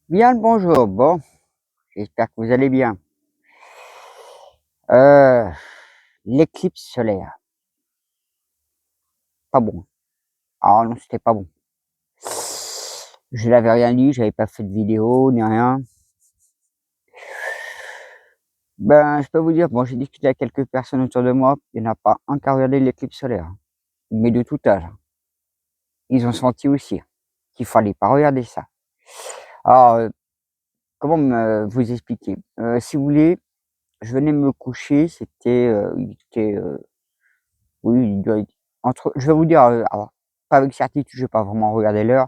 Bien le bonjour. Bon, j'espère que vous allez bien. Heu, l'éclipse solaire, pas bon. Ah non, c'était pas bon. Je l'avais rien dit, j'avais pas fait de vidéo ni rien. Ben, je peux vous dire, bon, j'ai discuté avec quelques personnes autour de moi, il y en a pas un qui a regardé l'éclipse solaire, mais de tout âge. Ils ont senti aussi qu'il fallait pas regarder ça. Alors, comment vous expliquer? Si vous voulez, je venais me coucher, il était, oui, il doit être entre je vais vous dire, alors pas avec certitude, je vais pas vraiment regarder l'heure,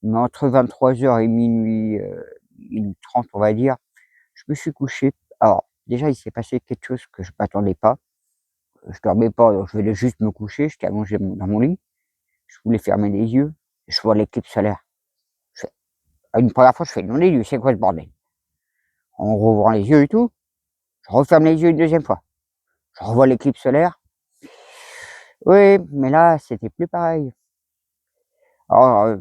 mais entre 23h et minuit, 12h30 on va dire, je me suis couché. Alors déjà, il s'est passé quelque chose que je m'attendais pas. Je dormais pas, donc je voulais juste me coucher, j'étais allongé dans mon lit, je voulais fermer les yeux, je vois l'éclipse solaire. Je fais une première fois, je fais: «Nom de Dieu, c'est quoi ce bordel?» En rouvrant les yeux et tout, je referme les yeux une deuxième fois, je revois l'éclipse solaire. Oui, mais là, c'était plus pareil. Alors,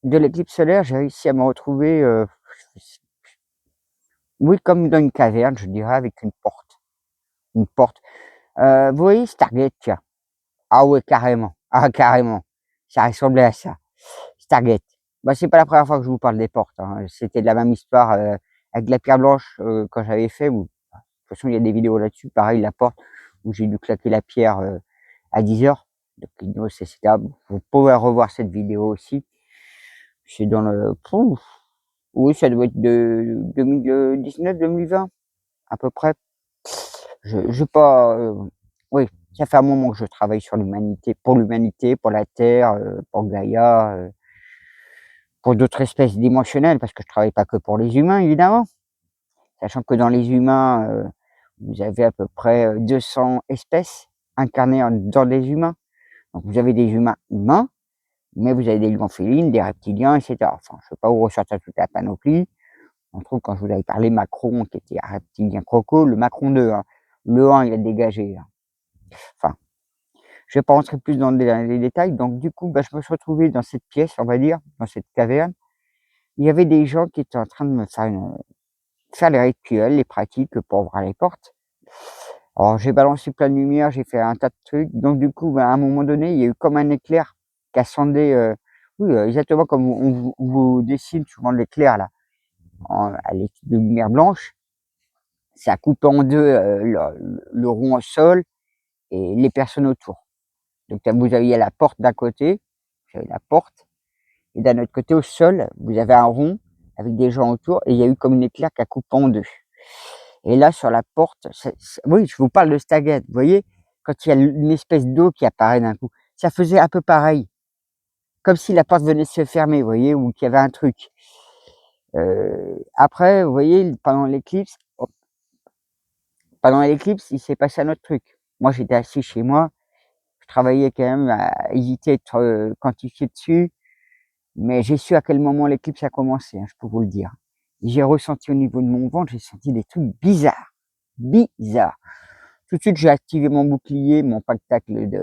de l'éclipse solaire, j'ai réussi à me retrouver, oui, comme dans une caverne, je dirais, avec une porte. Une porte. Vous voyez Stargate, tiens? Ah ouais, carrément. Ah carrément. Ça ressemblait à ça, Stargate. Bah, c'est pas la première fois que je vous parle des portes, hein. C'était la même histoire, avec la pierre blanche, quand j'avais fait ou de toute façon, il y a des vidéos là-dessus. Pareil, la porte où j'ai dû claquer la pierre, à 10h. Donc Ignos et cetera. Vous pouvez revoir cette vidéo aussi. C'est dans le pouf, oui, ça doit être de 2019-2020 à peu près. Je pas, oui, ça fait un moment que je travaille sur l'humanité, pour la Terre, pour Gaïa, pour d'autres espèces dimensionnelles, parce que je travaille pas que pour les humains évidemment. Sachant que dans les humains, vous avez à peu près, 200 espèces incarnées dans des humains. Donc vous avez des humains humains, mais vous avez des lions-félines, des reptiliens et cetera. Enfin, je ne vais pas vous ressortir toute la panoplie. Entre autres, quand je vous avais parlé Macron qui était un reptilien croco, le Macron 2, hein. Le 1, il a dégagé, hein. Enfin, je vais pas rentrer plus dans les détails. Donc du coup, bah, je me suis retrouvé dans cette pièce, on va dire, dans cette caverne. Il y avait des gens qui étaient en train de me faire les rituels, les pratiques pour ouvrir les portes. Alors j'ai balancé plein de lumière, j'ai fait un tas de trucs. Donc du coup, bah, à un moment donné, il y a eu comme un éclair qui a scindé, oui, exactement comme on vous dessine souvent l'éclair là, à l'équipe de lumière blanche. Ça a coupé en 2, le rond au sol et les personnes autour. Donc vous aviez la porte d'un côté, vous avez la porte et d'un autre côté au sol, vous avez un rond avec des gens autour et il y a eu comme une éclair qui a coupé en 2. Et là sur la porte, oui, je vous parle de Stargate, vous voyez? Quand il y a une espèce d'eau qui apparaît d'un coup, ça faisait un peu pareil, comme si la porte venait de se fermer, vous voyez? Ou qu'il y avait un truc. Après, vous voyez, pendant l'éclipse, il s'est passé un autre truc. Moi, j'étais assis chez moi, je travaillais quand même à éviter d'être, quantifié dessus, mais j'ai su à quel moment l'éclipse a commencé, hein, je peux vous le dire. J'ai ressenti au niveau de mon ventre, j'ai senti des trucs bizarres, bizarres. Tout de suite, j'ai activé mon bouclier, mon pentacle qui est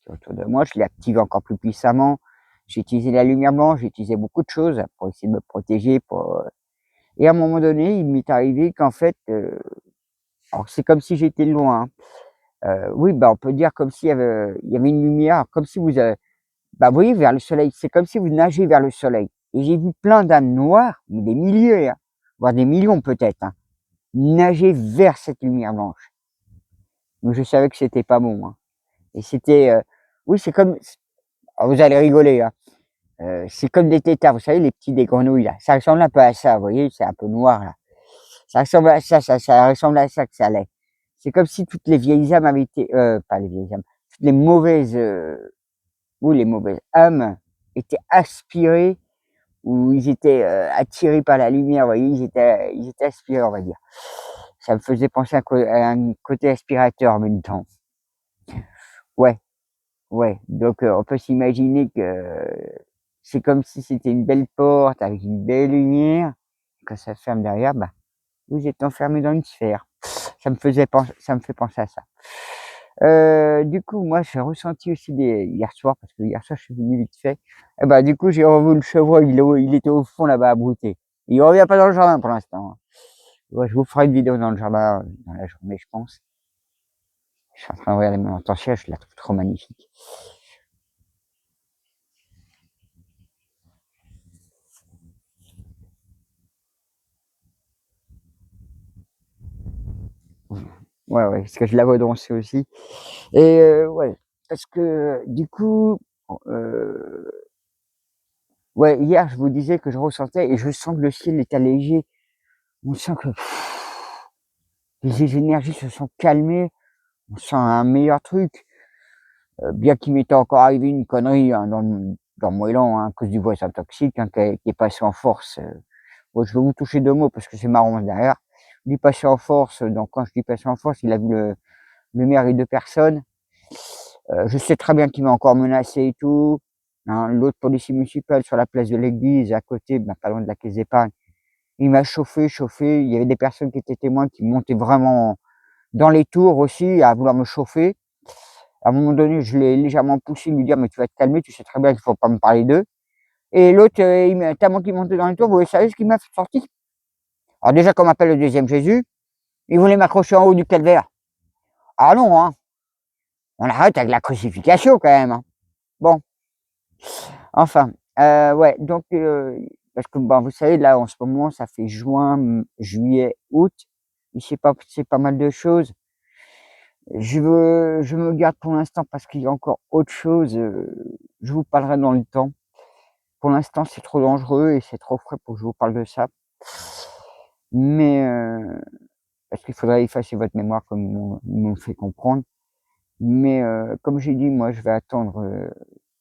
autour de moi, je l'ai activé encore plus puissamment. J'ai utilisé la lumière blanche, j'ai utilisé beaucoup de choses pour essayer de me protéger, et à un moment donné, il m'est arrivé qu'en fait, alors c'est comme si j'étais loin, hein. Oui, bah, on peut dire comme s'il y avait une lumière, comme si bah, vous voyez vers le soleil, c'est comme si vous nagez vers le soleil et j'ai vu plein d'âmes noires, mais des milliers, hein, voire des millions peut-être, hein, nager vers cette lumière blanche. Donc je savais que c'était pas bon, hein, et c'était, oui, c'est comme vous allez rigoler, hein, c'est comme des têtards, vous savez les petits des grenouilles là, ça ressemble un peu à ça, vous voyez? C'est un peu noir là. Ça ressemble à ça, ça ressemble à ça que ça allait. C'est comme si toutes les vieilles âmes avaient été pas les vieilles âmes, toutes les mauvaises, oui, les mauvaises âmes étaient aspirées ou ils étaient, attirés par la lumière, vous voyez? Ils étaient aspirés, on va dire. Ça me faisait penser à un côté aspirateur en même temps. Ouais, ouais, donc on peut s'imaginer que c'est comme si c'était une belle porte avec une belle lumière. Quand ça se ferme derrière, bah, vous êtes enfermé dans une sphère. Ça me fait penser à ça. Du coup, moi, j'ai ressenti aussi hier soir, parce que hier soir, je suis venu vite fait. Et bah, du coup, j'ai revu le chevreuil, il était au fond là-bas à brouter. Il revient pas dans le jardin pour l'instant, hein. Ouais, je vous ferai une vidéo dans le jardin dans la journée, je pense. Je suis en train de regarder mon hortensia, je la trouve trop magnifique. Ouais, ouais, parce que je la vois danser aussi. Et ouais, parce que du coup, euh, ouais, hier, je vous disais que je ressentais et je sens que le ciel est allégé. On sent que les énergies se sont calmées. On sent un meilleur truc. Bien qu'il m'était encore arrivé une connerie hein, dans mon élan hein, à cause du voisin toxique hein, qui est passé en force. Bon, je vais vous toucher deux mots parce que c'est marrant derrière. Il est passé en force, donc quand je dis passé en force, il a vu le maire et deux personnes. Je sais très bien qu'il m'a encore menacé et tout. Hein. L'autre policier municipal sur la place de l'église, à côté, ben, pas loin de la caisse d'épargne, il m'a chauffé, chauffé. Il y avait des personnes qui étaient témoins qui montaient vraiment dans les tours aussi à vouloir me chauffer. À un moment donné, je l'ai légèrement poussé, lui dire: «Mais tu vas te calmer, tu sais très bien qu'il faut pas me parler d'eux» et l'autre, il m'a tellement qu'il montait dans les tours, vous savez ce qu'il m'a sorti? Alors déjà qu'on m'appelle le deuxième Jésus, il voulait m'accrocher en haut du calvaire. Ah non, hein, on arrête avec la crucifixion quand même, hein. Bon, enfin, ouais, donc parce que, bon, vous savez, là, en ce moment, ça fait juin, juillet, août. Il s'est passé pas mal de choses. Je me garde pour l'instant parce qu'il y a encore autre chose, je vous parlerai dans le temps. Pour l'instant, c'est trop dangereux et c'est trop frais pour que je vous parle de ça. Mais parce qu'il faudrait effacer votre mémoire comme ils m'ont fait comprendre. Mais comme j'ai dit, moi, je vais attendre,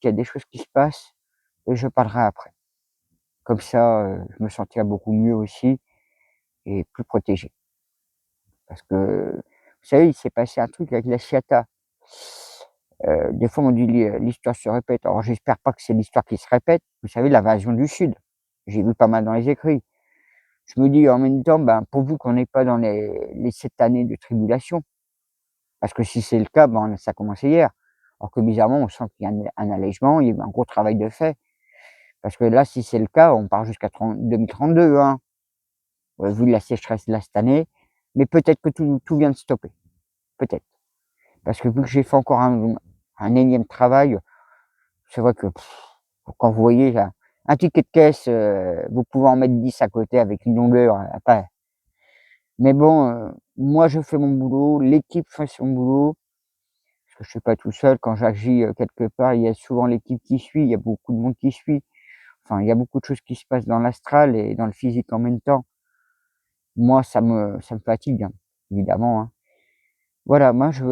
qu'il y a des choses qui se passent et je parlerai après. Comme ça, je me sentirai beaucoup mieux aussi et plus protégé. Parce que, vous savez, il s'est passé un truc avec la Ciata. Des fois, on dit l'histoire se répète. Alors, j'espère pas que c'est l'histoire qui se répète. Vous savez, l'invasion du Sud. J'ai vu pas mal dans les écrits. Je me dis en même temps, ben, pourvu qu'on n'est pas dans les 7 années de tribulation. Parce que si c'est le cas, ben, ça a commencé hier. Alors que bizarrement, on sent qu'il y a un allègement, il y a eu un gros travail de fait. Parce que là, si c'est le cas, on part jusqu'à 2032, hein, vu la sécheresse de là cette année. Mais peut-être que tout vient de stopper. Peut-être. Parce que vu que j'ai fait encore un énième travail, c'est vrai que quand vous voyez un ticket de caisse, vous pouvez en mettre 10 à côté avec une longueur, après. Mais bon, moi je fais mon boulot, l'équipe fait son boulot, parce que je suis pas tout seul. Quand j'agis, quelque part, il y a souvent l'équipe qui suit, il y a beaucoup de monde qui suit. Enfin, il y a beaucoup de choses qui se passent dans l'astral et dans le physique en même temps. Moi, ça me fatigue, hein, évidemment, hein. Voilà, moi je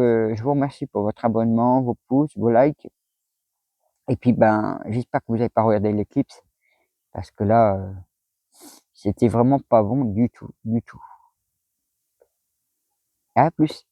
vous remercie pour votre abonnement, vos pouces, vos likes et puis, ben, j'espère que vous avez pas regardé l'éclipse parce que là, c'était vraiment pas bon du tout, du tout. À plus.